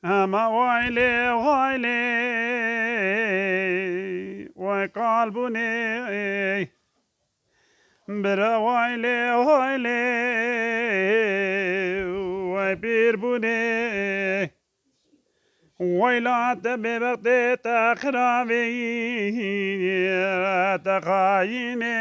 أما ويلي ويلي وقلبني برا ويلي ويلي وبيربني ويلا ببغدي تخرابي تخايني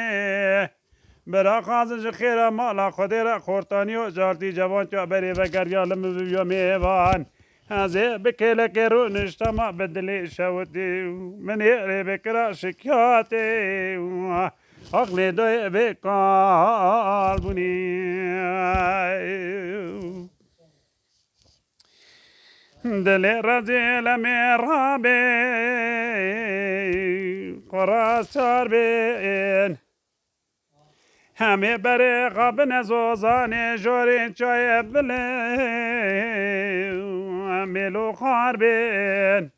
برا خازن خير مالا خدير خورتاني وجارتي جوان بری بگر یالم بيوم ميوان هذا بكلك رونش تما بدلي شوتي من يقري بكرا شكياتي عقلي ضيق بقلبني دلي رزيل ميرابي قراص شاربين همه بره قبن زوزانه جورین چای بله ملو خاربین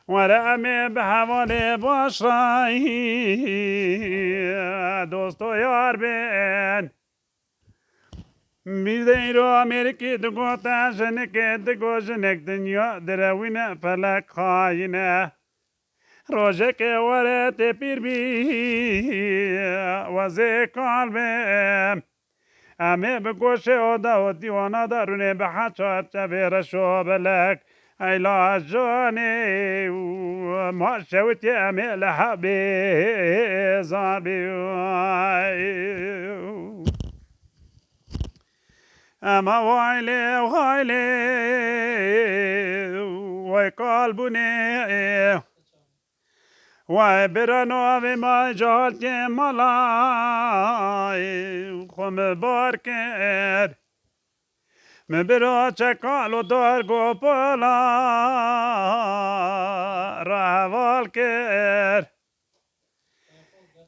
ورامه به حواله باش رایی دوست و یار بین میده رو امریکی دگو تا جنک دگو جنک دنیا دروینه فلک خاینه روزك ورت بيربي وزي قلبي أمي بقوش أودا ودي وانا داروني بحاجة تبير شو بلك أي لا جوني وما شوتي أمي لحبي زاربي أما ويلي ويلي وقلبني وای برانو و ما جالت ملای خم بار کرد مبرا چکال و دار گو پلا روال کرد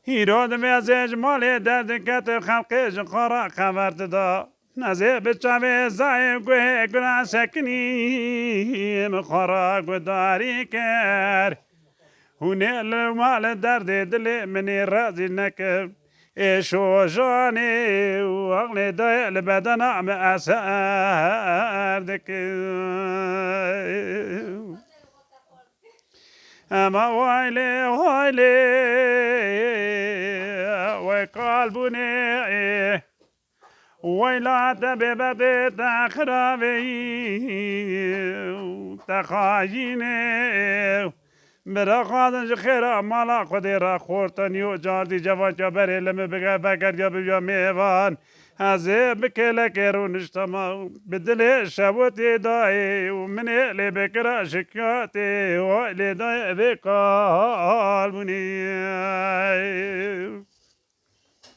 ایراد از اجمال درد کت خلقش خورا خبر دا نزه بچه زای گوه گنا سکنیم خورا گداری کرد هونه المال درد دل مني راضي نك ايشو جاني وعقلي ضيق البدن عم اساردك اما ويلي ويلي وقلبني ويلا تببدي تخربي تخايني برا خادن خير مالا خديرا خورتني وجاردي جوان جبري لما بقر جبيا ميوان هذا بكلك رونشتما بدل شبوتي داي ومن اللي بكرا شكياتي واللي داي بقلبني